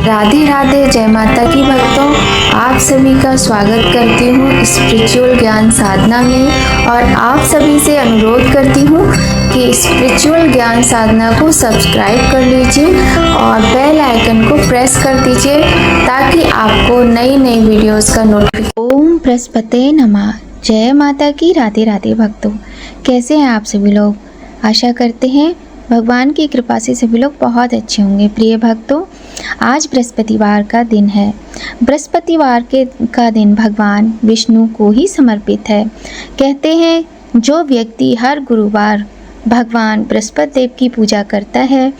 राधे राधे, जय माता की भक्तों। आप सभी का स्वागत करती हूँ स्पिरिचुअल ज्ञान साधना में और आप सभी से अनुरोध करती हूँ कि स्पिरिचुअल ज्ञान साधना को सब्सक्राइब कर लीजिए और बेल आइकन को प्रेस कर दीजिए ताकि आपको नई नई वीडियोस का नोटिफिकेशन। ओम बृहस्पते नमः। जय माता की। राधे राधे भक्तों, कैसे हैं आप सभी लोग? आशा करते हैं भगवान की कृपा से सभी लोग बहुत अच्छे होंगे। प्रिय भक्तों, आज बृहस्पतिवार का दिन है। बृहस्पतिवार का दिन भगवान विष्णु को ही समर्पित है। कहते हैं जो व्यक्ति हर गुरुवार भगवान बृहस्पति देव की पूजा करता है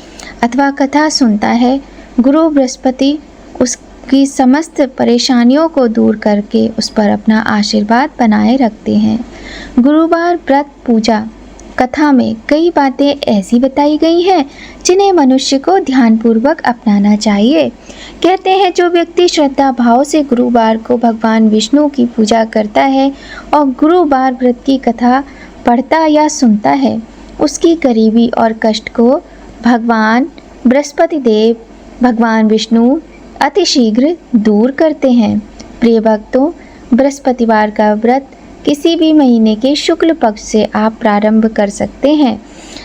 अथवा कथा सुनता है, गुरु बृहस्पति उसकी समस्त परेशानियों को दूर करके उस पर अपना आशीर्वाद बनाए रखते हैं। गुरुवार व्रत पूजा कथा में कई बातें ऐसी बताई गई हैं जिन्हें मनुष्य को ध्यानपूर्वक अपनाना चाहिए। कहते हैं जो व्यक्ति श्रद्धा भाव से गुरुवार को भगवान विष्णु की पूजा करता है और गुरुवार व्रत की कथा पढ़ता या सुनता है, उसकी गरीबी और कष्ट को भगवान बृहस्पति देव, भगवान विष्णु अतिशीघ्र दूर करते हैं। प्रिय भक्तों, बृहस्पतिवार का व्रत किसी भी महीने के शुक्ल पक्ष से आप प्रारंभ कर सकते हैं।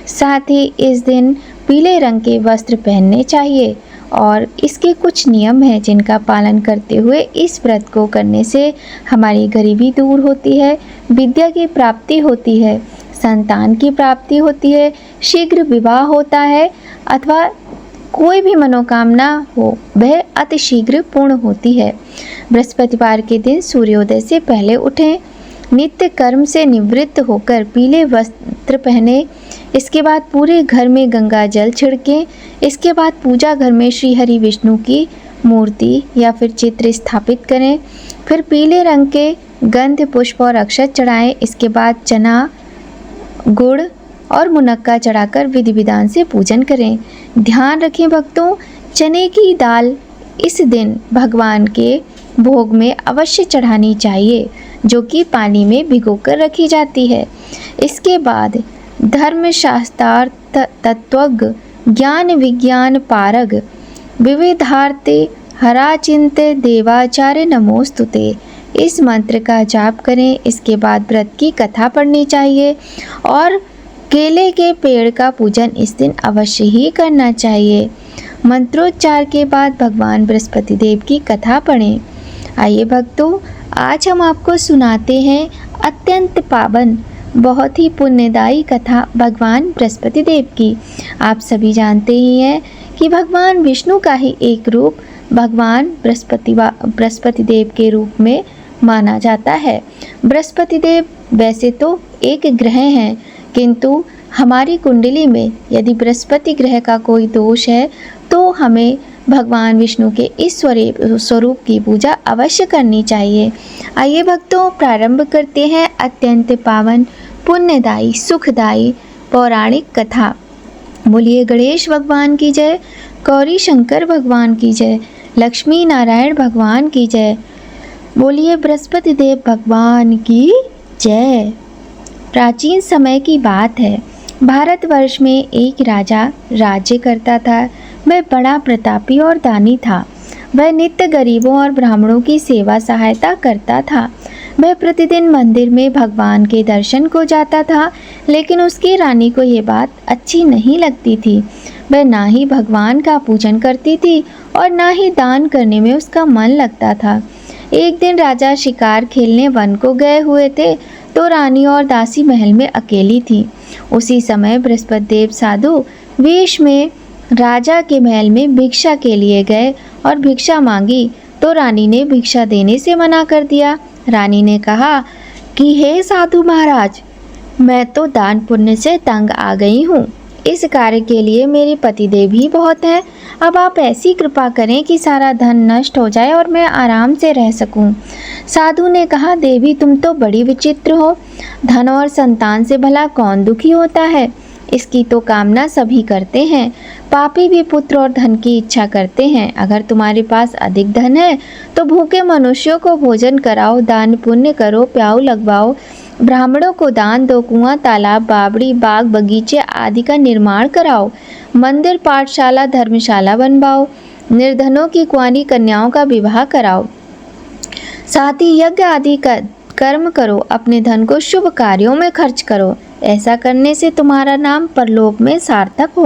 साथ ही इस दिन पीले रंग के वस्त्र पहनने चाहिए और इसके कुछ नियम हैं जिनका पालन करते हुए इस व्रत को करने से हमारी गरीबी दूर होती है, विद्या की प्राप्ति होती है, संतान की प्राप्ति होती है, शीघ्र विवाह होता है अथवा कोई भी मनोकामना हो वह अतिशीघ्र पूर्ण होती है। बृहस्पतिवार के दिन सूर्योदय से पहले उठें, नित्य कर्म से निवृत्त होकर पीले वस्त्र पहने, इसके बाद पूरे घर में गंगा जल छिड़कें। इसके बाद पूजा घर में श्री हरि विष्णु की मूर्ति या फिर चित्र स्थापित करें। फिर पीले रंग के गंध पुष्प और अक्षत चढ़ाएं। इसके बाद चना, गुड़ और मुनक्का चढ़ाकर विधि विधान से पूजन करें। ध्यान रखें भक्तों, चने की दाल इस दिन भगवान के भोग में अवश्य चढ़ानी चाहिए, जो कि पानी में भिगोकर रखी जाती है। इसके बाद धर्मशास्त्रार्थ तत्वज्ञ ज्ञान विज्ञान पारग विविधार्थे हराचिन्त्य देवाचार्य नमोस्तुते इस मंत्र का जाप करें। इसके बाद व्रत की कथा पढ़नी चाहिए और केले के पेड़ का पूजन इस दिन अवश्य ही करना चाहिए। मंत्रोच्चार के बाद भगवान बृहस्पति देव की कथा पढ़ें। आइए भक्तों, आज हम आपको सुनाते हैं अत्यंत पावन, बहुत ही पुण्यदायी कथा भगवान बृहस्पति देव की। आप सभी जानते ही हैं कि भगवान विष्णु का ही एक रूप भगवान बृहस्पति देव के रूप में माना जाता है। बृहस्पति देव वैसे तो एक ग्रह हैं, किंतु हमारी कुंडली में यदि बृहस्पति ग्रह का कोई दोष है तो हमें भगवान विष्णु के इस स्वरूप की पूजा अवश्य करनी चाहिए। आइए भक्तों, प्रारंभ करते हैं अत्यंत पावन, पुण्यदायी, सुखदायी पौराणिक कथा। बोलिए गणेश भगवान की जय, गौरी शंकर भगवान की जय, लक्ष्मी नारायण भगवान की जय, बोलिए बृहस्पति देव भगवान की जय। प्राचीन समय की बात है। भारतवर्ष में एक राजा राज्य करता था। वह बड़ा प्रतापी और दानी था। वह नित्य गरीबों और ब्राह्मणों की सेवा सहायता करता था। वह प्रतिदिन मंदिर में भगवान के दर्शन को जाता था, लेकिन उसकी रानी को ये बात अच्छी नहीं लगती थी। वह ना ही भगवान का पूजन करती थी और ना ही दान करने में उसका मन लगता था। एक दिन राजा शिकार खेलने वन को गए हुए थे तो रानी और दासी महल में अकेली थी। उसी समय बृहस्पति देव साधु वेश में राजा के महल में भिक्षा के लिए गए और भिक्षा मांगी तो रानी ने भिक्षा देने से मना कर दिया। रानी ने कहा कि हे साधु महाराज, मैं तो दान पुण्य से तंग आ गई हूँ। इस कार्य के लिए मेरे पतिदेव ही बहुत हैं। अब आप ऐसी कृपा करें कि सारा धन नष्ट हो जाए और मैं आराम से रह सकूं। साधु ने कहा, देवी तुम तो बड़ी विचित्र हो। धन और संतान से भला कौन दुखी होता है? इसकी तो कामना सभी करते हैं। पापी भी पुत्र और धन की इच्छा करते हैं। अगर तुम्हारे पास अधिक धन है तो भूखे मनुष्यों को भोजन कराओ, दान पुण्य करो, प्याऊ लगवाओ, ब्राह्मणों को दान दो, कुआं, तालाब, बावड़ी, बाग, बगीचे आदि का निर्माण कराओ, मंदिर, पाठशाला, धर्मशाला बनवाओ, निर्धनों की कुंवारी कन्याओं का विवाह कराओ, साथ ही यज्ञ आदि कर्म करो, अपने धन को शुभ कार्यों में खर्च करो। ऐसा करने से तुम्हारा नाम परलोक में सार्थक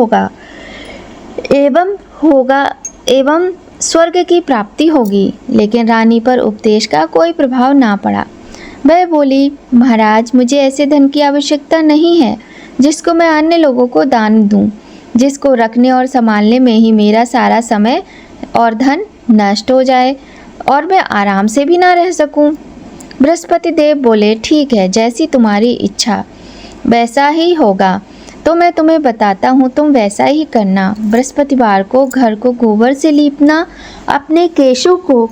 एवं स्वर्ग की प्राप्ति होगी। लेकिन रानी पर उपदेश का कोई प्रभाव ना पड़ा। वह बोली, महाराज, मुझे ऐसे धन की आवश्यकता नहीं है जिसको मैं अन्य लोगों को दान दूं, जिसको रखने और संभालने में ही मेरा सारा समय और धन नष्ट हो जाए और मैं आराम से भी ना रह सकूं। बृहस्पति देव बोले, ठीक है, जैसी तुम्हारी इच्छा वैसा ही होगा। तो मैं तुम्हें बताता हूँ, तुम वैसा ही करना। बृहस्पतिवार को घर को गोबर से लीपना, अपने केशों को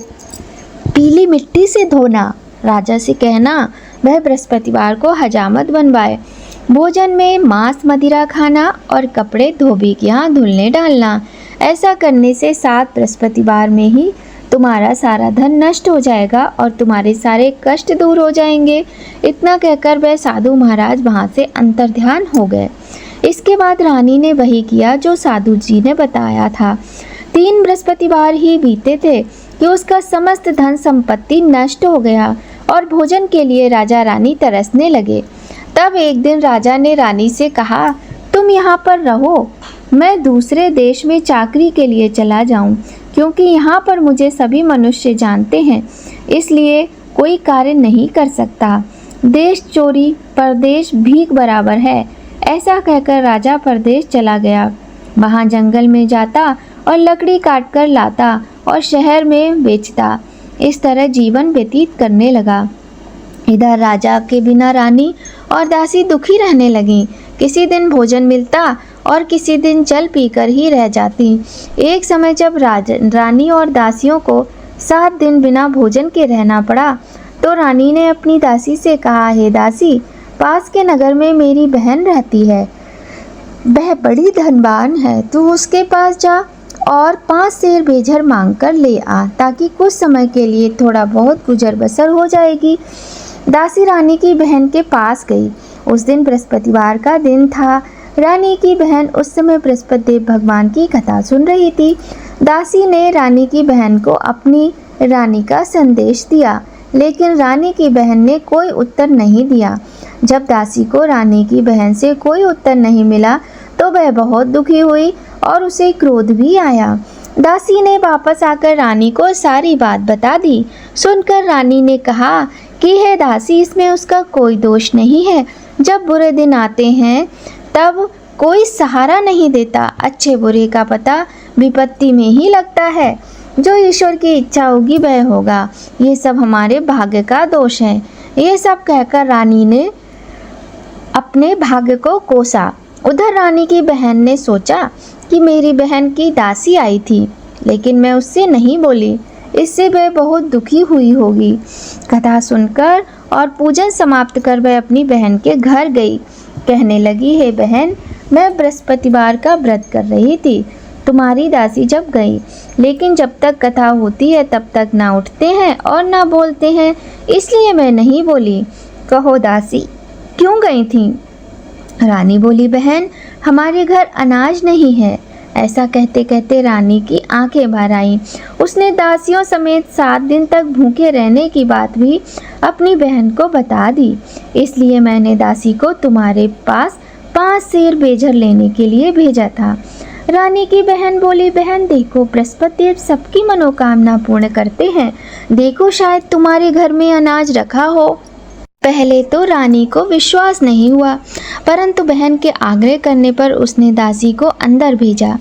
पीली मिट्टी से धोना। राजा से कहना वह बृहस्पतिवार को हजामत बनवाए। भोजन में मांस मदिरा खाना और कपड़े धोबी के यहाँ धुलने डालना। ऐसा करने से 7 बृहस्पतिवार में ही तुम्हारा सारा धन नष्ट हो जाएगा और तुम्हारे सारे कष्ट दूर हो जाएंगे। इतना कहकर वह साधु महाराज वहाँ से अंतर्ध्यान हो गए। इसके बाद रानी ने वही किया जो साधु जी ने बताया था। 3 बृहस्पतिवार ही बीते थे कि उसका समस्त धन संपत्ति नष्ट हो गया और भोजन के लिए राजा रानी तरसने लगे। तब एक दिन राजा ने रानी से कहा, तुम यहाँ पर रहो, मैं दूसरे देश में चाकरी के लिए चला जाऊं, क्योंकि यहाँ पर मुझे सभी मनुष्य जानते हैं, इसलिए कोई कार्य नहीं कर सकता। देश चोरी परदेश भीख बराबर है। ऐसा कहकर राजा परदेश चला गया। वहाँ जंगल में जाता और लकड़ी काट कर लाता और शहर में बेचता। इस तरह जीवन व्यतीत करने लगा। इधर राजा के बिना रानी और दासी दुखी रहने लगीं। किसी दिन भोजन मिलता और किसी दिन जल पीकर ही रह जाती। एक समय जब रानी और दासियों को 7 दिन बिना भोजन के रहना पड़ा, तो रानी ने अपनी दासी से कहा, हे दासी, पास के नगर में मेरी बहन रहती है, वह बड़ी धनवान है, तू उसके पास जा और 5 सेर बेझर मांग कर ले आ, ताकि कुछ समय के लिए थोड़ा बहुत गुजर बसर हो जाएगी। दासी रानी की बहन के पास गई। उस दिन बृहस्पतिवार का दिन था। रानी की बहन उस समय बृहस्पति देव भगवान की कथा सुन रही थी। दासी ने रानी की बहन को अपनी रानी का संदेश दिया, लेकिन रानी की बहन ने कोई उत्तर नहीं दिया। जब दासी को रानी की बहन से कोई उत्तर नहीं मिला, तो वह बहुत दुखी हुई और उसे क्रोध भी आया। दासी ने वापस आकर रानी को सारी बात बता दी। सुनकर रानी ने कहा कि हे दासी, इसमें उसका कोई दोष नहीं है। जब बुरे दिन आते हैं तब कोई सहारा नहीं देता। अच्छे बुरे का पता विपत्ति में ही लगता है। जो ईश्वर की इच्छा होगी वह होगा। ये सब हमारे भाग्य का दोष है। ये सब कहकर रानी ने अपने भाग्य को कोसा। उधर रानी की बहन ने सोचा कि मेरी बहन की दासी आई थी, लेकिन मैं उससे नहीं बोली, इससे वह बहुत दुखी हुई होगी। कथा सुनकर और पूजन समाप्त कर वह अपनी बहन के घर गई। कहने लगी, हे बहन, मैं बृहस्पतिवार का व्रत कर रही थी। तुम्हारी दासी जब गई, लेकिन जब तक कथा होती है तब तक ना उठते हैं और ना बोलते हैं, इसलिए मैं नहीं बोली। कहो दासी, क्यों गई थी? रानी बोली, बहन, हमारे घर अनाज नहीं है। ऐसा कहते कहते रानी की आंखें भर आईं। उसने दासियों समेत 7 दिन तक भूखे रहने की बात भी अपनी बहन को बता दी। इसलिए मैंने दासी को तुम्हारे पास 5 सेर बेझर लेने के लिए भेजा था। रानी की बहन बोली, बहन देखो, बृहस्पति देव सबकी मनोकामना पूर्ण करते हैं। देखो, शायद तुम्हारे घर में अनाज रखा हो। पहले तो रानी को विश्वास नहीं हुआ, परंतु बहन के आग्रह करने पर उसने दासी को अंदर भेजा।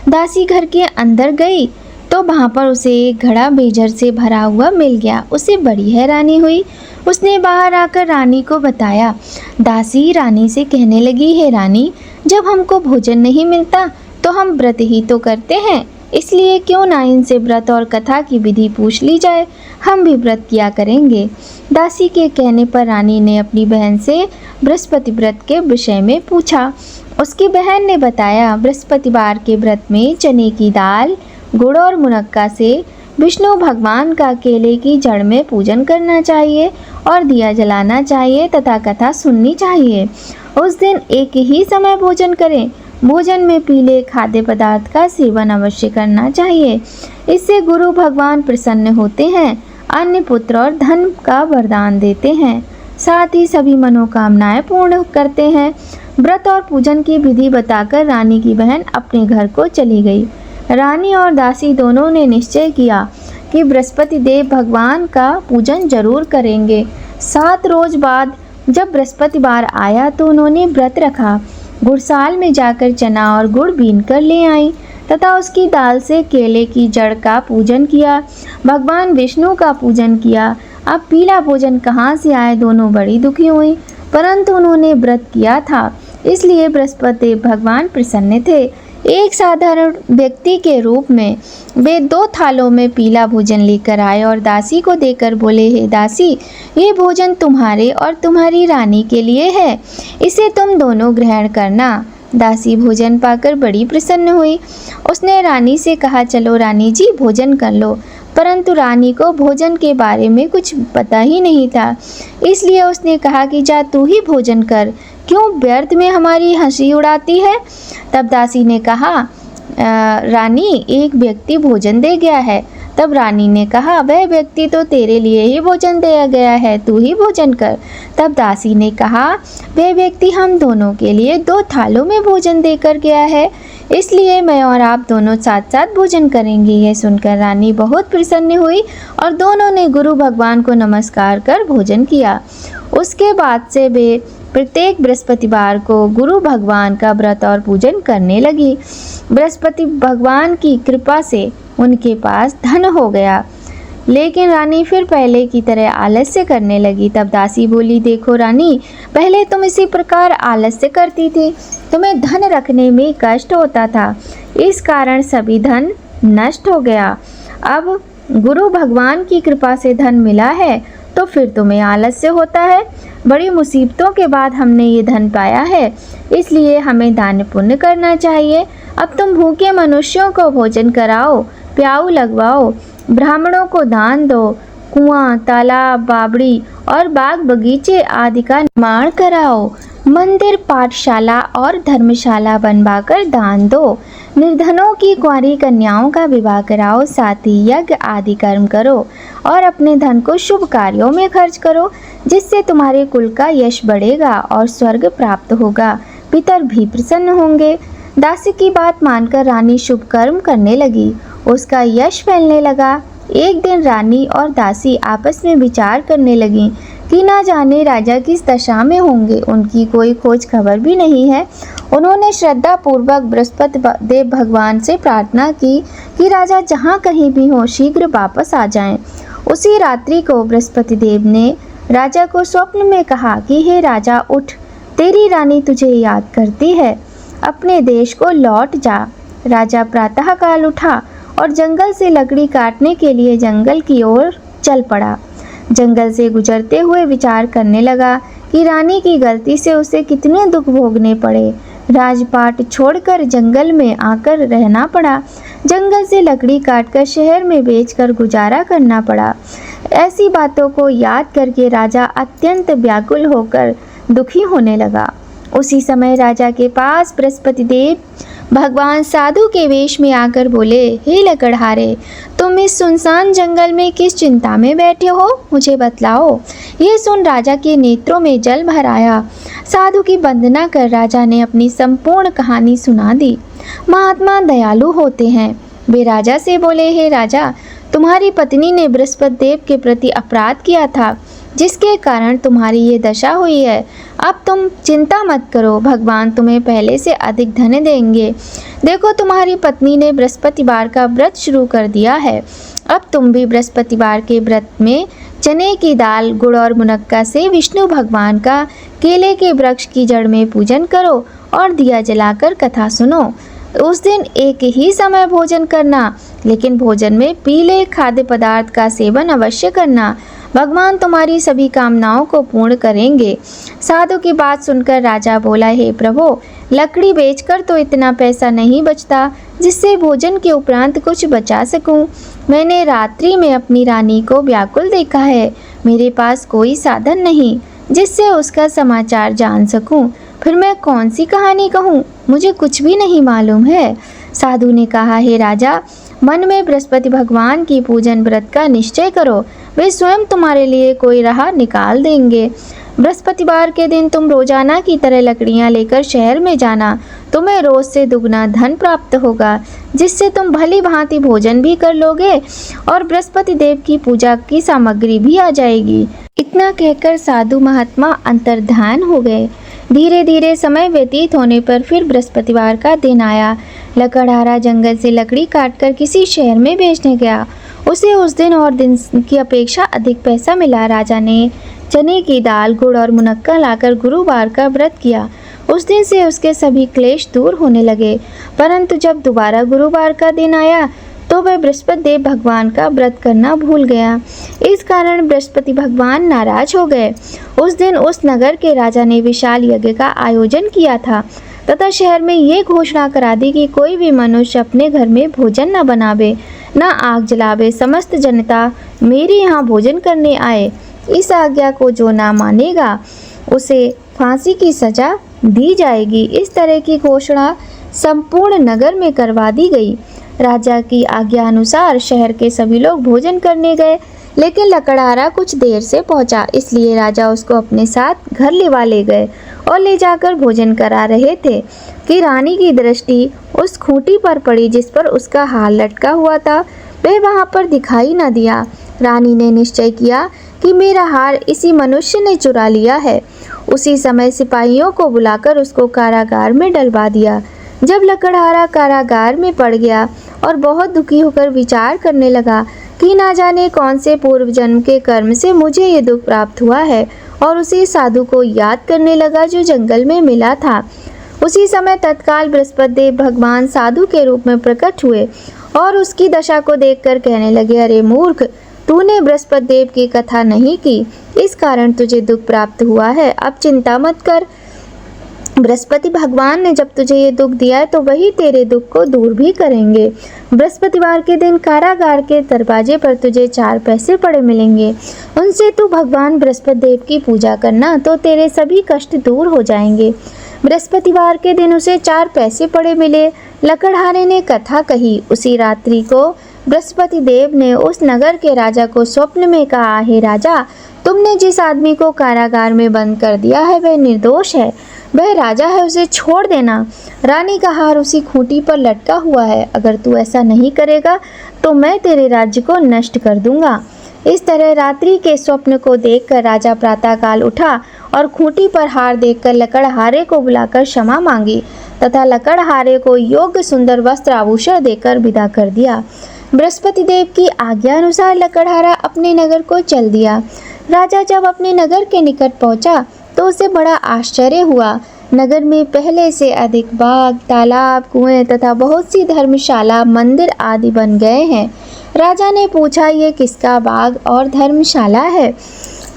दासी घर के अंदर गई तो वहाँ पर उसे एक घड़ा बेझर से भरा हुआ मिल गया। उसे बड़ी हैरानी हुई। उसने बाहर आकर रानी को बताया। दासी रानी से कहने लगी, हे रानी, जब हमको भोजन नहीं मिलता तो हम व्रत ही तो करते हैं, इसलिए क्यों ना इनसे व्रत और कथा की विधि पूछ ली जाए, हम भी व्रत किया करेंगे। दासी के कहने पर रानी ने अपनी बहन से बृहस्पति व्रत के विषय में पूछा। उसकी बहन ने बताया, बृहस्पतिवार के व्रत में चने की दाल, गुड़ और मुनक्का से विष्णु भगवान का केले की जड़ में पूजन करना चाहिए और दिया जलाना चाहिए तथा कथा सुननी चाहिए। उस दिन एक ही समय भोजन करें, भोजन में पीले खाद्य पदार्थ का सेवन अवश्य करना चाहिए। इससे गुरु भगवान प्रसन्न होते हैं, अन्य पुत्र और धन का वरदान देते हैं, साथ ही सभी मनोकामनाएं पूर्ण करते हैं। व्रत और पूजन की विधि बताकर रानी की बहन अपने घर को चली गई। रानी और दासी दोनों ने निश्चय किया कि बृहस्पति देव भगवान का पूजन जरूर करेंगे। 7 रोज बाद जब बृहस्पतिवार आया तो उन्होंने व्रत रखा। गुड़साल में जाकर चना और गुड़ बीन कर ले आई तथा उसकी दाल से केले की जड़ का पूजन किया। भगवान विष्णु का पूजन किया। अब पीला भोजन कहाँ से आए, दोनों बड़ी दुखी हुई, परंतु उन्होंने व्रत किया था, इसलिए बृहस्पति भगवान प्रसन्न थे। एक साधारण व्यक्ति के रूप में वे 2 थालों में पीला भोजन लेकर आए और दासी को देकर बोले, हे दासी, ये भोजन तुम्हारे और तुम्हारी रानी के लिए है, इसे तुम दोनों ग्रहण करना। दासी भोजन पाकर बड़ी प्रसन्न हुई। उसने रानी से कहा, चलो रानी जी भोजन कर लो, परंतु रानी को भोजन के बारे में कुछ पता ही नहीं था, इसलिए उसने कहा कि जा तू ही भोजन कर, क्यों व्यर्थ में हमारी हंसी उड़ाती है। तब दासी ने कहा, रानी एक व्यक्ति भोजन दे गया है। तब रानी ने कहा, वह व्यक्ति तो तेरे लिए ही भोजन दिया गया है, तू ही भोजन कर। तब दासी ने कहा, वह व्यक्ति हम दोनों के लिए 2 थालों में भोजन देकर गया है, इसलिए मैं और आप दोनों साथ साथ भोजन करेंगे। यह सुनकर रानी बहुत प्रसन्न हुई और दोनों ने गुरु भगवान को नमस्कार कर भोजन किया। उसके बाद से वे प्रत्येक बृहस्पतिवार को गुरु भगवान का व्रत और पूजन करने लगी। बृहस्पति भगवान की कृपा से उनके पास धन हो गया, लेकिन रानी फिर पहले की तरह आलस्य करने लगी। तब दासी बोली, देखो रानी, पहले तुम इसी प्रकार आलस्य करती थी, तुम्हें धन रखने में कष्ट होता था, इस कारण सभी धन नष्ट हो गया। अब गुरु भगवान की कृपा से धन मिला है तो फिर तुम्हें आलस्य होता है। बड़ी मुसीबतों के बाद हमने ये धन पाया है, इसलिए हमें दान पुण्य करना चाहिए। अब तुम भूखे मनुष्यों को भोजन कराओ, प्याऊ लगवाओ, ब्राह्मणों को दान दो, कुआं, तालाब, बावड़ी और बाग बगीचे आदि का निर्माण कराओ, मंदिर, पाठशाला और धर्मशाला बनवाकर दान दो, निर्धनों की कुंवारी कन्याओं का विवाह कराओ, साथ ही यज्ञ आदि कर्म करो और अपने धन को शुभ कार्यों में खर्च करो, जिससे तुम्हारे कुल का यश बढ़ेगा और स्वर्ग प्राप्त होगा, पितर भी प्रसन्न होंगे। दासी की बात मानकर रानी शुभ कर्म करने लगी, उसका यश फैलने लगा। एक दिन रानी और दासी आपस में विचार करने लगी कि ना जाने राजा किस दशा में होंगे, उनकी कोई खोज खबर भी नहीं है। उन्होंने श्रद्धा पूर्वक बृहस्पति देव भगवान से प्रार्थना की कि राजा जहाँ कहीं भी हो शीघ्र वापस आ जाएं। उसी रात्रि को बृहस्पति देव ने राजा को स्वप्न में कहा कि हे राजा, उठ, तेरी रानी तुझे याद करती है, अपने देश को लौट जा। राजा प्रातःकाल उठा और जंगल से लकड़ी काटने के लिए जंगल की ओर चल पड़ा। जंगल से गुजरते हुए विचार करने लगा कि रानी की गलती से उसे कितने दुख भोगने पड़े। राजपाट छोड़कर जंगल में आकर रहना पड़ा, जंगल से लकड़ी काटकर शहर में बेचकर गुजारा करना पड़ा। ऐसी बातों को याद करके राजा अत्यंत व्याकुल होकर दुखी होने लगा। उसी समय राजा के पास बृहस्पति देव भगवान साधु के वेश में आकर बोले, हे लकड़हारे, तुम इस सुनसान जंगल में किस चिंता में बैठे हो, मुझे बतलाओ। ये सुन राजा के नेत्रों में जल भर आया। साधु की वंदना कर राजा ने अपनी संपूर्ण कहानी सुना दी। महात्मा दयालु होते हैं। वे राजा से बोले, हे राजा, तुम्हारी पत्नी ने बृहस्पति देव के प्रति अपराध किया था, जिसके कारण तुम्हारी ये दशा हुई है। अब तुम चिंता मत करो, भगवान तुम्हें पहले से अधिक धन देंगे। देखो, तुम्हारी पत्नी ने बृहस्पतिवार का व्रत शुरू कर दिया है। अब तुम भी बृहस्पतिवार के व्रत में चने की दाल, गुड़ और मुनक्का से विष्णु भगवान का केले के वृक्ष की जड़ में पूजन करो और दिया जलाकर कथा सुनो। उस दिन एक ही समय भोजन करना, लेकिन भोजन में पीले खाद्य पदार्थ का सेवन अवश्य करना। भगवान तुम्हारी सभी कामनाओं को पूर्ण करेंगे। साधु की बात सुनकर राजा बोला, हे प्रभु, लकड़ी बेचकर तो इतना पैसा नहीं बचता जिससे भोजन के उपरांत कुछ बचा सकूं। मैंने रात्रि में अपनी रानी को व्याकुल देखा है। मेरे पास कोई साधन नहीं जिससे उसका समाचार जान सकूं। फिर मैं कौन सी कहानी कहूँ, मुझे कुछ भी नहीं मालूम है। साधु ने कहा, हे राजा, मन में बृहस्पति भगवान की पूजन व्रत का निश्चय करो, वे स्वयं तुम्हारे लिए कोई राह निकाल देंगे। बृहस्पतिवार के दिन तुम रोजाना की तरह लकड़ियां लेकर शहर में जाना, तुम्हें रोज से दुगना धन प्राप्त होगा, जिससे तुम भली भांति भोजन भी कर लोगे और बृहस्पति देव की पूजा की सामग्री भी आ जाएगी। इतना कहकर साधु महात्मा अंतर्ध्यान हो गए। धीरे धीरे समय व्यतीत होने पर फिर बृहस्पतिवार का दिन आया। लकड़हारा जंगल से लकड़ी काटकर किसी शहर में बेचने गया। उसे उस दिन और दिन की अपेक्षा अधिक पैसा मिला। राजा ने चने की दाल, गुड़ और मुनक्का लाकर गुरुवार का व्रत किया। उस दिन से उसके सभी क्लेश दूर होने लगे। परंतु जब दोबारा गुरुवार का दिन आया तो वह बृहस्पति देव भगवान का व्रत करना भूल गया। इस कारण बृहस्पति भगवान नाराज हो गए। उस दिन उस नगर के राजा ने विशाल यज्ञ का आयोजन किया था तथा शहर में ये घोषणा करा दी कि कोई भी मनुष्य अपने घर में भोजन न बनावे, न आग जलावे। समस्त जनता मेरे यहाँ भोजन करने आए। इस आज्ञा को जो ना मानेगा उसे फांसी की सजा दी जाएगी। इस तरह की घोषणा संपूर्ण नगर में करवा दी गई। राजा की आज्ञा अनुसार शहर के सभी लोग भोजन करने गए, लेकिन लकड़हारा कुछ देर से पहुंचा, इसलिए राजा उसको अपने साथ घर ले गए और ले जाकर भोजन करा रहे थे कि रानी की दृष्टि उस खूंटी पर पड़ी जिस पर उसका हार लटका हुआ था। वह वहां पर दिखाई न दिया। रानी ने निश्चय किया कि मेरा हार इसी मनुष्य ने चुरा लिया है। उसी समय सिपाहियों को बुलाकर उसको कारागार में डलवा दिया। जब लकड़हारा कारागार में पड़ गया और बहुत दुखी होकर विचार करने लगा कि ना जाने कौन से पूर्व जन्म के कर्म से मुझे ये दुख प्राप्त हुआ है, और उसी साधु को याद करने लगा जो जंगल में मिला था। उसी समय तत्काल बृहस्पति देव भगवान साधु के रूप में प्रकट हुए और उसकी दशा को देखकर कहने लगे, अरे मूर्ख, तूने बृहस्पति देव की कथा नहीं की, इस कारण तुझे दुख प्राप्त हुआ है। अब चिंता मत कर। बृहस्पति भगवान ने जब तुझे ये दुख दिया है तो वही तेरे दुख को दूर भी करेंगे। बृहस्पतिवार के दिन कारागार के दरवाजे पर तुझे 4 पैसे पड़े मिलेंगे। उनसे तू भगवान बृहस्पति देव की पूजा करना तो तेरे सभी कष्ट दूर हो जाएंगे। बृहस्पतिवार के दिन उसे 4 पैसे पड़े मिले। लकड़हारे ने कथा कही। उसी रात्रि को बृहस्पति देव ने उस नगर के राजा को स्वप्न में कहा, हे राजा, तुमने जिस आदमी को कारागार में बंद कर दिया है वह निर्दोष है, वह राजा है, उसे छोड़ देना। रानी का हार उसी खूंटी पर लटका हुआ है। अगर तू ऐसा नहीं करेगा तो मैं तेरे राज्य को नष्ट कर दूंगा। इस तरह रात्रि के स्वप्न को देखकर राजा प्रातःकाल उठा और खूंटी पर हार देखकर लकड़हारे को बुलाकर क्षमा मांगी तथा लकड़हारे को योग्य सुंदर वस्त्र आभूषण देकर विदा कर दिया। बृहस्पति देव की आज्ञा अनुसार लकड़हारा अपने नगर को चल दिया। राजा जब अपने नगर के निकट पहुंचा तो उसे बड़ा आश्चर्य हुआ। नगर में पहले से अधिक बाग, तालाब, कुएं तथा बहुत सी धर्मशाला, मंदिर आदि बन गए हैं। राजा ने पूछा, ये किसका बाग और धर्मशाला है?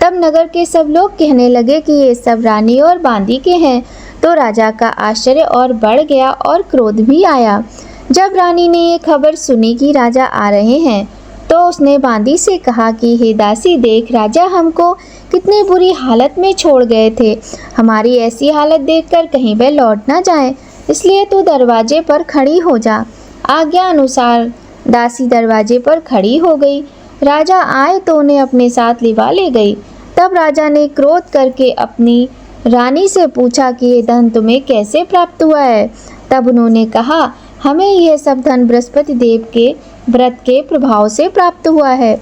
तब नगर के सब लोग कहने लगे कि ये सब रानी और बांदी के हैं। तो राजा का आश्चर्य और बढ़ गया और क्रोध भी आया। जब रानी ने ये खबर सुनी कि राजा आ रहे हैं तो उसने बांदी से कहा कि हे दासी, देख, राजा हमको कितनी बुरी हालत में छोड़ गए थे। हमारी ऐसी हालत देखकर कहीं वह लौट ना जाए, इसलिए तू दरवाजे पर खड़ी हो जा। आज्ञा अनुसार दासी दरवाजे पर खड़ी हो गई। राजा आए तो उन्हें अपने साथ लिवा ले गई। तब राजा ने क्रोध करके अपनी रानी से पूछा कि ये धन तुम्हें कैसे प्राप्त हुआ है? तब उन्होंने कहा, हमें यह सब धन बृहस्पति देव के व्रत के प्रभाव से प्राप्त हुआ है।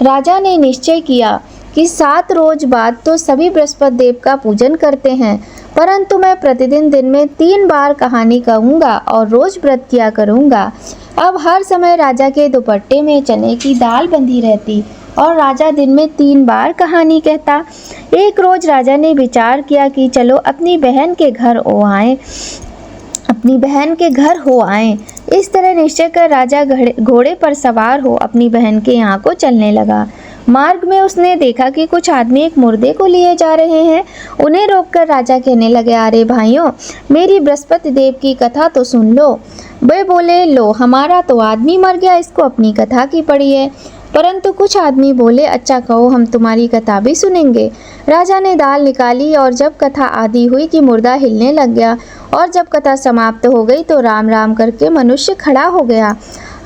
राजा ने निश्चय किया कि 7 रोज बाद तो सभी बृहस्पति देव का पूजन करते हैं, परंतु मैं प्रतिदिन दिन में 3 बार कहानी कहूँगा और रोज व्रत किया करूँगा। अब हर समय राजा के दुपट्टे में चने की दाल बंधी रहती और राजा दिन में 3 बार कहानी कहता। एक रोज राजा ने विचार किया कि चलो अपनी बहन के घर हो आए। इस तरह निश्चय कर राजा घोड़े पर सवार हो अपनी बहन के यहाँ को चलने लगा। मार्ग में उसने देखा कि कुछ आदमी एक मुर्दे को लिए जा रहे हैं। उन्हें रोककर राजा कहने लगे, अरे भाइयों, मेरी बृहस्पति देव की कथा तो सुन लो। वे बोले, लो, हमारा तो आदमी मर गया, इसको अपनी कथा की पड़ी है। परंतु कुछ आदमी बोले, अच्छा कहो, हम तुम्हारी कथा भी सुनेंगे। राजा ने दाल निकाली और जब कथा आधी हुई कि मुर्दा हिलने लग गया, और जब कथा समाप्त हो गई तो राम राम करके मनुष्य खड़ा हो गया।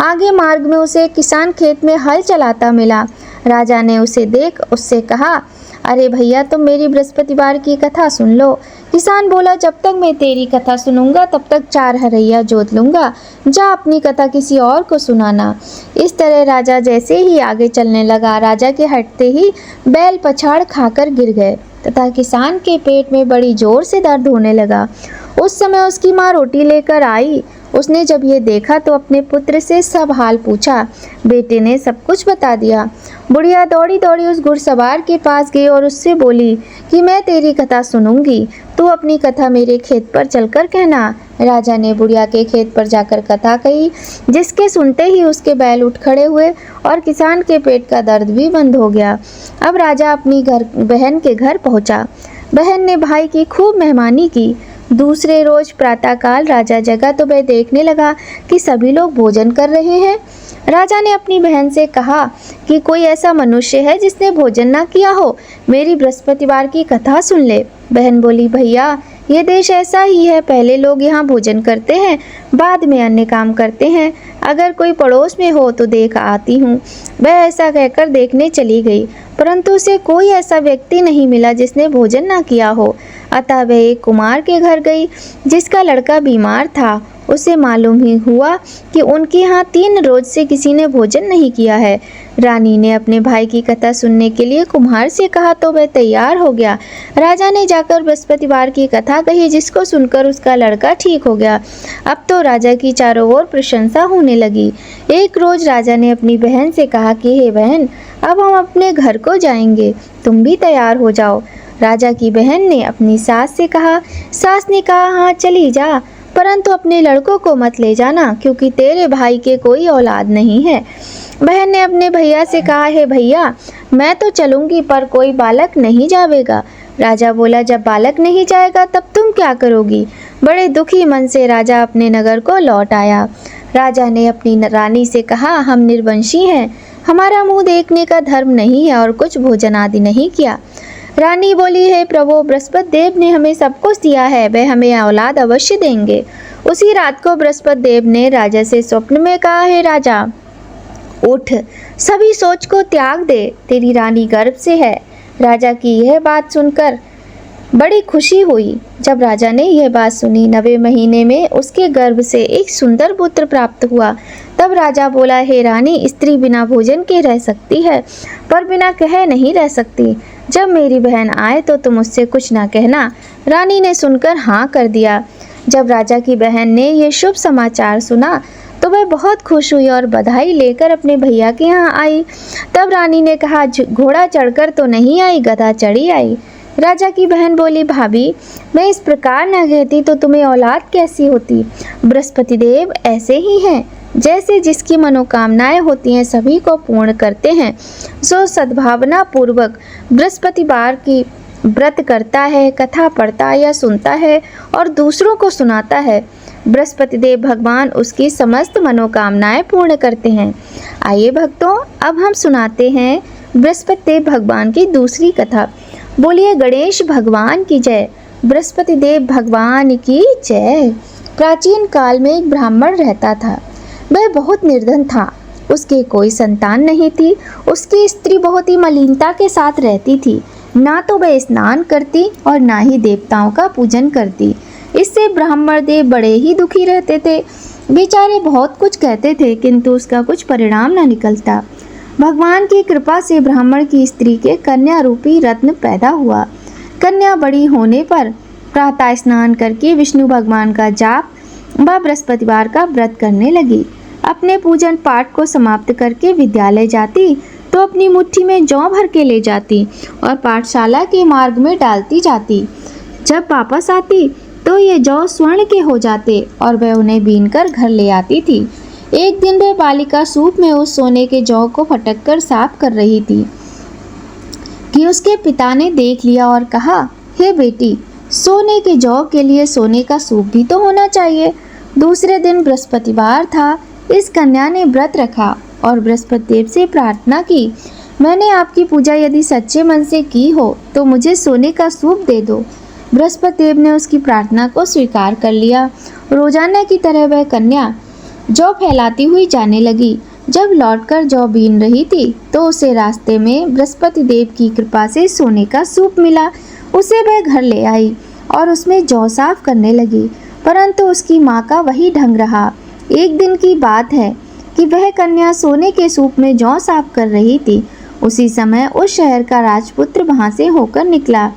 आगे मार्ग में उसे एक किसान खेत में हल चलाता मिला। राजा ने उसे देख उससे कहा, अरे भैया, तुम मेरी बृहस्पतिवार की कथा सुन लो। किसान बोला, जब तक मैं तेरी कथा सुनूंगा तब तक 4 हरैया जोत लूंगा, जा अपनी कथा किसी और को सुनाना। इस तरह राजा जैसे ही आगे चलने लगा, राजा के हटते ही बैल पछाड़ खाकर गिर गए तथा किसान के पेट में बड़ी जोर से दर्द होने लगा। उस समय उसकी माँ रोटी लेकर आई। उसने जब ये देखा तो अपने पुत्र से सब हाल पूछा। बेटे ने सब कुछ बता दिया। बुढ़िया दौड़ी दौड़ी उस घुड़सवार के पास गई और उससे बोली कि मैं तेरी कथा सुनूंगी, तू अपनी कथा मेरे खेत पर चलकर कहना। राजा ने बुढ़िया के खेत पर जाकर कथा कही, जिसके सुनते ही उसके बैल उठ खड़े हुए और किसान के पेट का दर्द भी बंद हो गया। अब राजा अपनी बहन के घर पहुंचा। बहन ने भाई की खूब मेहमानी की। दूसरे रोज प्रातःकाल राजा जगा तो वह देखने लगा कि सभी लोग भोजन कर रहे हैं। राजा ने अपनी बहन से कहा कि कोई ऐसा मनुष्य है जिसने भोजन ना किया हो, मेरी बृहस्पतिवार की कथा सुन ले। बहन बोली, भैया, ये देश ऐसा ही है, पहले लोग यहाँ भोजन करते हैं, बाद में अन्य काम करते हैं। अगर कोई पड़ोस में हो तो देख आती हूँ। वह ऐसा कहकर देखने चली गई, परंतु उसे कोई ऐसा व्यक्ति नहीं मिला जिसने भोजन ना किया हो। अतः वह एक कुमार के घर गई जिसका लड़का बीमार था। उसे मालूम ही हुआ कि उनके यहाँ 3 रोज से किसी ने भोजन नहीं किया है। रानी ने अपने भाई की कथा सुनने के लिए कुम्हार से कहा तो वह तैयार हो गया। राजा ने जाकर बृहस्पतिवार की कथा कही, जिसको सुनकर उसका लड़का ठीक हो गया। अब तो राजा की चारों ओर प्रशंसा होने लगी। एक रोज राजा ने अपनी बहन से कहा कि हे बहन, अब हम अपने घर को जाएंगे, तुम भी तैयार हो जाओ। राजा की बहन ने अपनी सास से कहा। सास ने कहा, हाँ चली जा, परंतु अपने लड़कों को मत ले जाना, क्योंकि तेरे भाई के कोई औलाद नहीं है। बहन ने अपने भैया से कहा, हे भैया, मैं तो चलूंगी पर कोई बालक नहीं जाएगा। राजा बोला, जब बालक नहीं जाएगा तब तुम क्या करोगी? बड़े दुखी मन से राजा अपने नगर को लौट आया। राजा ने अपनी रानी से कहा, हम निर्वंशी हैं, हमारा मुंह देखने का धर्म नहीं है और कुछ भोजन आदि नहीं किया। रानी बोली, हे प्रभु, बृहस्पति देव ने हमें सब कुछ दिया है, वह हमें औलाद अवश्य देंगे। उसी रात को बृहस्पति देव ने राजा से स्वप्न में कहा, हे राजा, उठ, सभी सोच को त्याग दे, तेरी रानी गर्भ से है। राजा की यह बात सुनकर बड़ी खुशी हुई। जब राजा ने यह बात सुनी, 9वें महीने में उसके गर्भ से एक सुंदर पुत्र प्राप्त हुआ। तब राजा बोला, हे रानी, स्त्री बिना भोजन के रह सकती है, पर बिना कहे नहीं रह सकती। जब मेरी बहन आए तो तुम उससे कुछ ना कहना। रानी ने सुनकर हाँ कर दिया। जब राजा की बहन ने ये शुभ समाचार सुना तो वह बहुत खुश हुई और बधाई लेकर अपने भैया के यहाँ आई। तब रानी ने कहा, घोड़ा चढ़कर तो नहीं आई, गधा चढ़ी आई। राजा की बहन बोली, भाभी, मैं इस प्रकार न कहती तो तुम्हें औलाद कैसी होती? बृहस्पति देव ऐसे ही हैं, जैसे जिसकी मनोकामनाएं होती हैं सभी को पूर्ण करते हैं। जो सद्भावना पूर्वक बृहस्पतिवार की व्रत करता है, कथा पढ़ता या सुनता है और दूसरों को सुनाता है, बृहस्पति देव भगवान उसकी समस्त मनोकामनाएं पूर्ण करते हैं। आइए भक्तों, अब हम सुनाते हैं बृहस्पति देव भगवान की दूसरी कथा। बोलिए गणेश भगवान की जय, बृहस्पति देव भगवान की जय। प्राचीन काल में एक ब्राह्मण रहता था। वह बहुत निर्धन था, उसके कोई संतान नहीं थी। उसकी स्त्री बहुत ही मलिनता के साथ रहती थी, ना तो वह स्नान करती और ना ही देवताओं का पूजन करती। इससे ब्राह्मण देव बड़े ही दुखी रहते थे। बेचारे बहुत कुछ कहते थे, किंतु उसका कुछ परिणाम न निकलता। भगवान की कृपा से ब्राह्मण की स्त्री के कन्या रूपी रत्न पैदा हुआ। कन्या बड़ी होने पर प्रातः स्नान करके विष्णु भगवान का जाप व बृहस्पतिवार का व्रत करने लगी। अपने पूजन पाठ को समाप्त करके विद्यालय जाती तो अपनी मुट्ठी में जौ भर के ले जाती और पाठशाला के मार्ग में डालती जाती। जब वापस आती तो ये जौ स्वर्ण के हो जाते और वह उन्हें बीनकर घर ले आती थी। एक दिन वह बालिका सूप में उस सोने के जौ को फटक कर साफ कर रही थी कि उसके पिता ने देख लिया और कहा, हे बेटी, सोने के जौ के लिए सोने का सूप भी तो होना चाहिए। दूसरे दिन बृहस्पतिवार था। इस कन्या ने व्रत रखा और बृहस्पति देव से प्रार्थना की, मैंने आपकी पूजा यदि सच्चे मन से की हो तो मुझे सोने का सूप दे दो। बृहस्पति देव ने उसकी प्रार्थना को स्वीकार कर लिया। रोजाना की तरह वह कन्या जौ फैलाती हुई जाने लगी। जब लौटकर जौ बीन रही थी तो उसे रास्ते में बृहस्पति देव की कृपा से सोने का सूप मिला। उसे वह घर ले आई और उसमें जौ साफ करने लगी, परंतु उसकी माँ का वही ढंग रहा। एक दिन की बात है कि वह कन्या सोने के सूप में जौ साफ कर रही थी। उसी समय उस शहर का राजपुत्र वहां से होकर निकला।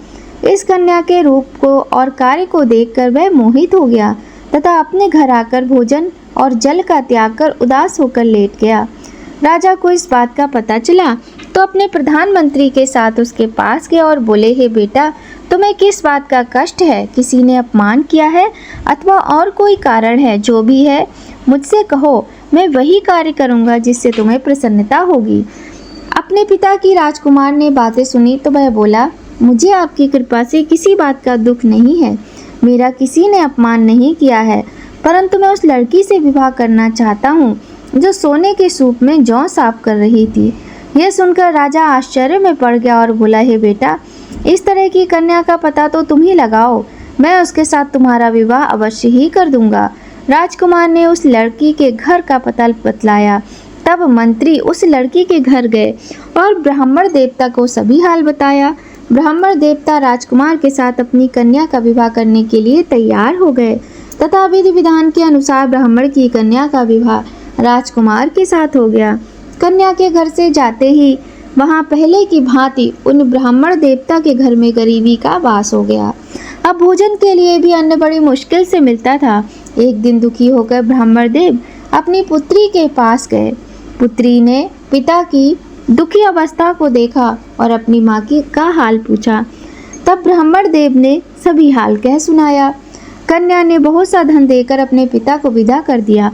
इस कन्या के रूप को और कार्य को देखकर वह मोहित हो गया तथा अपने घर आकर भोजन और जल का त्याग कर उदास होकर लेट गया। राजा को इस बात का पता चला तो अपने प्रधानमंत्री के साथ उसके पास गया और बोले, हे बेटा, तुम्हें किस बात का कष्ट है? किसी ने अपमान किया है अथवा और कोई कारण है? जो भी है मुझसे कहो, मैं वही कार्य करूँगा जिससे तुम्हें प्रसन्नता होगी। अपने पिता की राजकुमार ने बातें सुनी तो वह बोला, मुझे आपकी कृपा से किसी बात का दुख नहीं है। मेरा किसी ने अपमान नहीं किया है, परंतु मैं उस लड़की से विवाह करना चाहता हूँ जो सोने के सूप में जौ साफ कर रही थी। यह सुनकर राजा आश्चर्य में पड़ गया और बोला, हे बेटा, इस तरह की कन्या का पता तो तुम ही लगाओ, मैं उसके साथ तुम्हारा विवाह अवश्य ही कर दूंगा। राजकुमार ने उस लड़की के घर का पता बतलाया। तब मंत्री उस लड़की के घर गए और ब्राह्मण देवता को सभी हाल बताया। ब्राह्मण देवता राजकुमार के साथ अपनी कन्या का विवाह करने के लिए तैयार हो गए तथा विधि विधान के अनुसार ब्राह्मण की कन्या का विवाह राजकुमार के साथ हो गया। कन्या के घर से जाते ही वहां पहले की भांति उन ब्राह्मण देवता के घर में गरीबी का वास हो गया। अब भोजन के लिए भी अन्न बड़ी मुश्किल से मिलता था। एक दिन दुखी होकर ब्राह्मण देव अपनी पुत्री के पास गए। पुत्री ने पिता की दुखी अवस्था को देखा और अपनी माँ की का हाल पूछा। तब ब्राह्मण देव ने सभी हाल कह सुनाया। कन्या ने बहुत सा धन देकर अपने पिता को विदा कर दिया।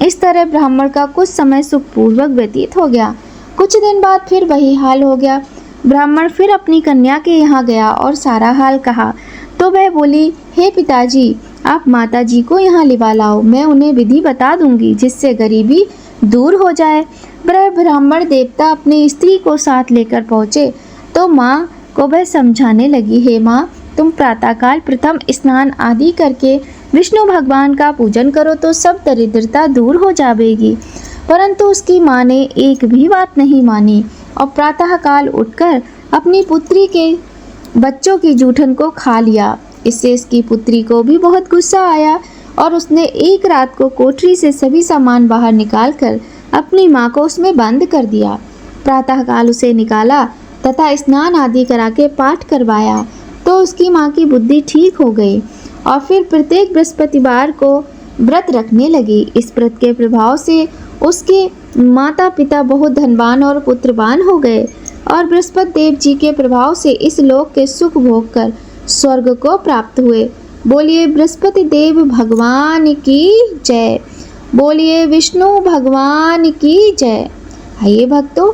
इस तरह ब्राह्मण का कुछ समय सुखपूर्वक व्यतीत हो गया। कुछ दिन बाद फिर वही हाल हो गया। ब्राह्मण फिर अपनी कन्या के यहाँ गया और सारा हाल कहा तो वह बोली, हे पिताजी, आप माताजी को यहाँ लिवा लाओ, मैं उन्हें विधि बता दूंगी जिससे गरीबी दूर हो जाए। ब्राह्मण देवता अपनी स्त्री को साथ लेकर पहुँचे तो माँ को वह समझाने लगी, हे माँ, तुम प्रातःकाल प्रथम स्नान आदि करके विष्णु भगवान का पूजन करो तो सब दरिद्रता दूर हो जाएगी। परंतु उसकी माँ ने एक भी बात नहीं मानी और प्रातःकाल उठकर अपनी पुत्री के बच्चों की जूठन को खा लिया। इससे इसकी पुत्री को भी बहुत गुस्सा आया और उसने एक रात को कोठरी से सभी सामान बाहर निकालकर अपनी माँ को उसमें बंद कर दिया। प्रातःकाल उसे निकाला तथा स्नान आदि करा के पाठ करवाया तो उसकी माँ की बुद्धि ठीक हो गई और फिर प्रत्येक बृहस्पतिवार को व्रत रखने लगी। इस व्रत के प्रभाव से उसके माता पिता बहुत धनवान और पुत्रवान हो गए और बृहस्पति देव जी के प्रभाव से इस लोक के सुख भोग कर स्वर्ग को प्राप्त हुए। बोलिए बृहस्पति देव भगवान की जय। बोलिए विष्णु भगवान की जय। आइए भक्तों,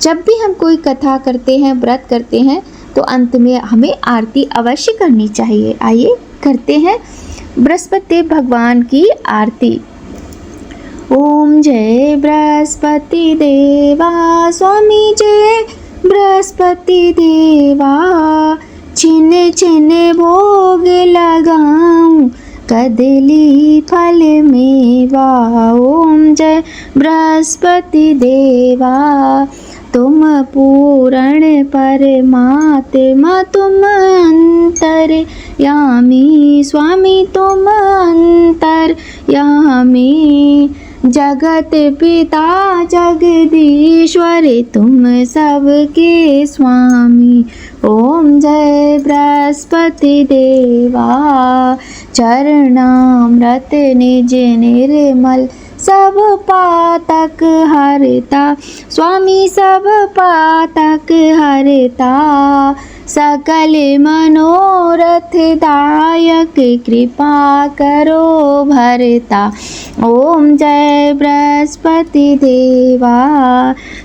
जब भी हम कोई कथा करते हैं, व्रत करते हैं, तो अंत में हमें आरती अवश्य करनी चाहिए। आइए करते हैं बृहस्पति देव भगवान की आरती। ओम जय बृहस्पति देवा, स्वामी जय बृहस्पति देवा, छिन छिन भोग लगाऊं कदली फल मेवा। ओम जय बृहस्पति देवा, तुम पूर्ण परमात्मा, तुम अंतर्यामी स्वामी, तुम अंतर्यामी, जगत पिता जगदीश्वर, तुम सबके स्वामी। ओम जय बृहस्पति देवा, चरणामृत निज निर्मल, सब पातक हरता स्वामी, सब पातक हरता, सकल मनोरथ दायक, कृपा करो भरता। ओम जय बृहस्पति देवा,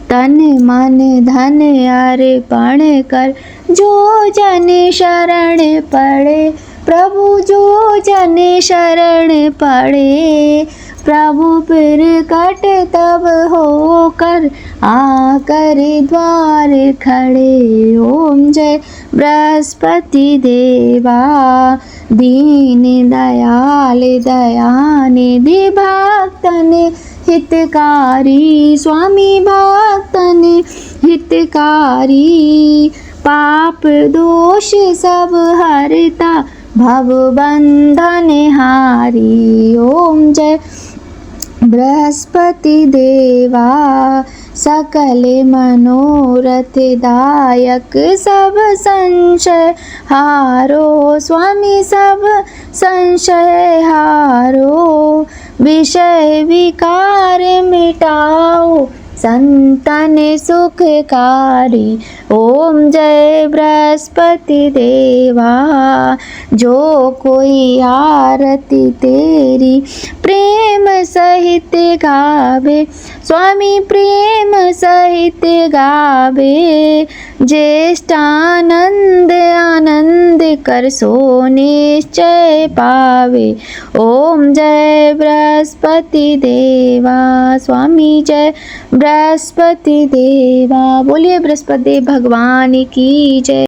तन मन धन अर्पण कर, जो जन शरण पड़े प्रभु, जो जन शरण पड़े प्रभु, प्रकट तब हो होकर आकर द्वार खड़े। ओम जय बृहस्पति देवा, दीन दयाल दयानिधि भक्तन हितकारी। स्वामी भक्तन हितकारी, पाप दोष सब हरता भव बंधन हारी। ओम जय बृहस्पति देवा, सकल मनोरथ दायक सब संशय हारो। स्वामी सब संशय हारो, विषय विकार मिटाओ संतन सुखकारी। ओम जय बृहस्पति देवा, जो कोई आरती तेरी प्रेम सहित गावे। स्वामी प्रेम सहित गावे, ज्येष्ठानंद आनंद कर सो निश्चय पावे। ओम जय बृहस्पति देवा, स्वामी जय बृहस्पति देवा। बोलिए बृहस्पति देव भगवान की जय।